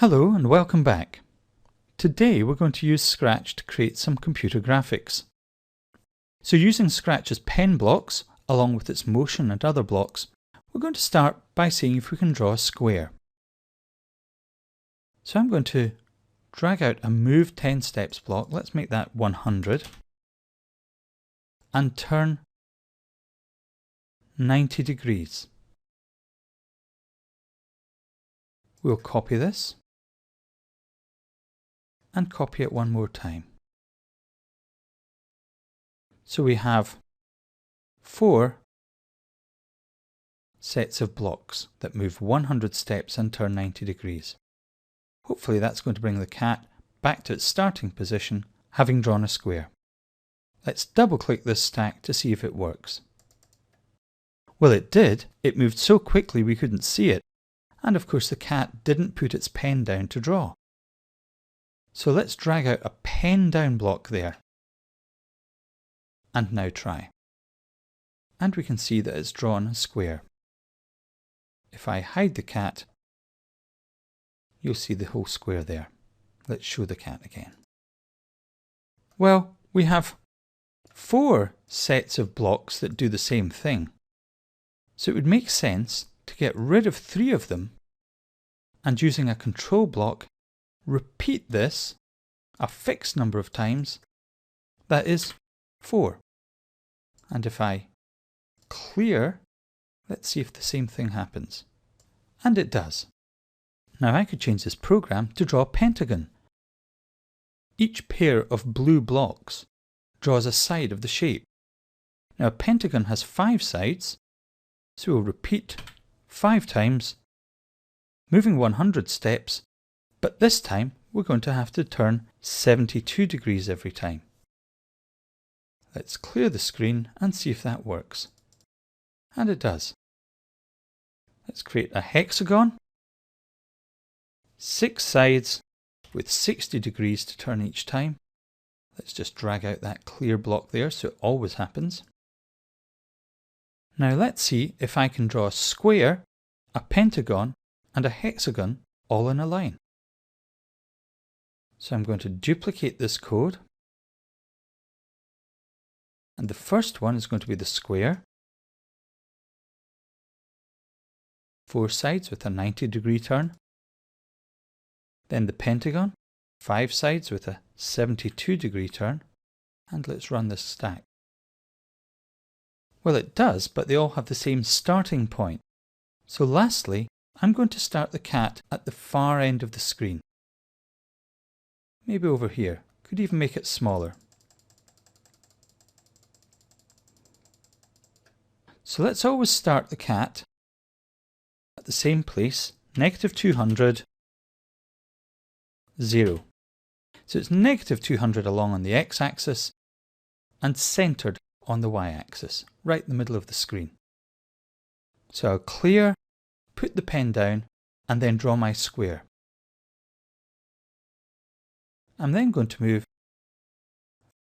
Hello and welcome back. Today we're going to use Scratch to create some computer graphics. So using Scratch's pen blocks, along with its motion and other blocks, we're going to start by seeing if we can draw a square. So I'm going to drag out a move 10 steps block, let's make that 100, and turn 90 degrees. We'll copy this and copy it one more time. So we have 4 sets of blocks that move 100 steps and turn 90 degrees. Hopefully that's going to bring the cat back to its starting position, having drawn a square. Let's double click this stack to see if it works. Well, it did. It moved so quickly we couldn't see it. And of course the cat didn't put its pen down to draw. So let's drag out a pen down block there. And now try. And we can see that it's drawn a square. If I hide the cat, you'll see the whole square there. Let's show the cat again. Well, we have 4 sets of blocks that do the same thing. So it would make sense to get rid of 3 of them and using a control block, repeat this a fixed number of times, that is 4. And if I clear, let's see if the same thing happens. And it does. Now I could change this program to draw a pentagon. Each pair of blue blocks draws a side of the shape. Now a pentagon has 5 sides, so we'll repeat 5 times, moving 100 steps, but this time we're going to have to turn 72 degrees every time. Let's clear the screen and see if that works. And it does. Let's create a hexagon, 6 sides with 60 degrees to turn each time. Let's just drag out that clear block there so it always happens. Now let's see if I can draw a square, a pentagon and a hexagon all in a line. So I'm going to duplicate this code. And the first one is going to be the square. 4 sides with a 90-degree turn. Then the pentagon, 5 sides with a 72-degree turn. And let's run this stack. Well, it does, but they all have the same starting point. So lastly, I'm going to start the cat at the far end of the screen. Maybe over here. Could even make it smaller. So let's always start the cat at the same place, -200, 0. So it's -200 along on the x-axis and centered on the y-axis, right in the middle of the screen. So I'll clear, put the pen down, and then draw my square. I'm then going to move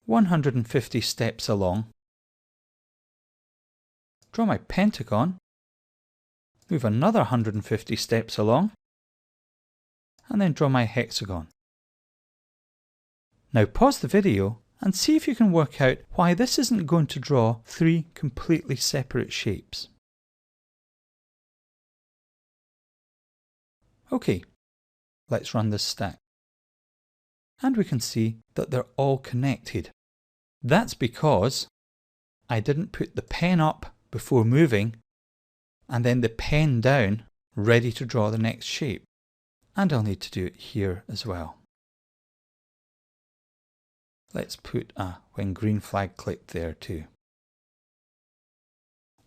150 steps along, draw my pentagon, move another 150 steps along, and then draw my hexagon. Now pause the video and see if you can work out why this isn't going to draw 3 completely separate shapes. Okay, let's run this stack. And we can see that they're all connected. That's because I didn't put the pen up before moving and then the pen down ready to draw the next shape. And I'll need to do it here as well. Let's put a when green flag clicked there too.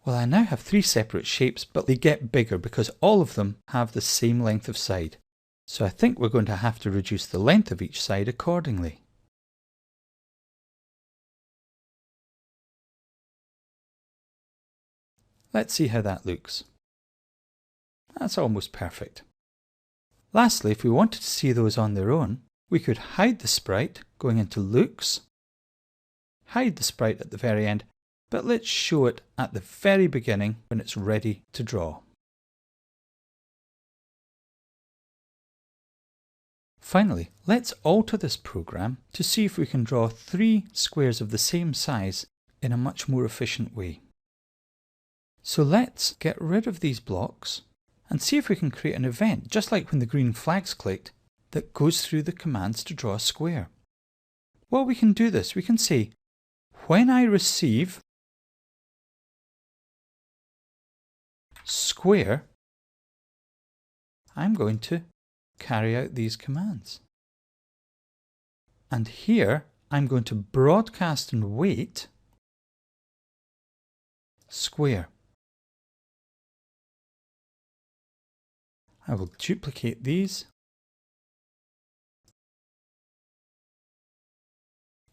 Well, I now have 3 separate shapes, but they get bigger because all of them have the same length of side. So I think we're going to have to reduce the length of each side accordingly. Let's see how that looks. That's almost perfect. Lastly, if we wanted to see those on their own, we could hide the sprite going into Looks, hide the sprite at the very end, but let's show it at the very beginning when it's ready to draw. Finally, let's alter this program to see if we can draw 3 squares of the same size in a much more efficient way. So let's get rid of these blocks and see if we can create an event, just like when the green flag's clicked, that goes through the commands to draw a square. Well, we can do this. We can say, when I receive square, I'm going to carry out these commands. And here, I'm going to broadcast and wait square. I will duplicate these.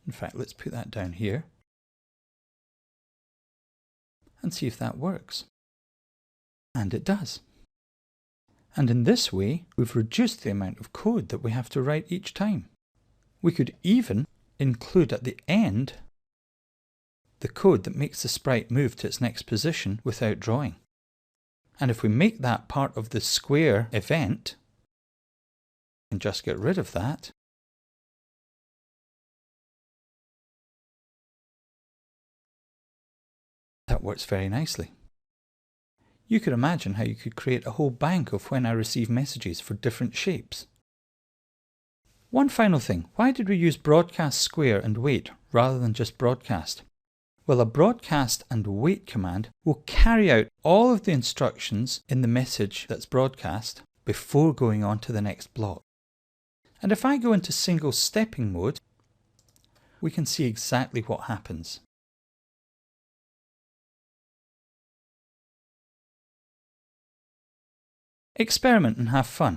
In fact, let's put that down here and see if that works. And it does. And in this way, we've reduced the amount of code that we have to write each time. We could even include at the end the code that makes the sprite move to its next position without drawing. And if we make that part of the square event, and just get rid of that, that works very nicely. You could imagine how you could create a whole bank of when I receive messages for different shapes. One final thing, why did we use broadcast square and wait rather than just broadcast? Well, a broadcast and wait command will carry out all of the instructions in the message that's broadcast before going on to the next block. And if I go into single stepping mode, we can see exactly what happens. Experiment and have fun.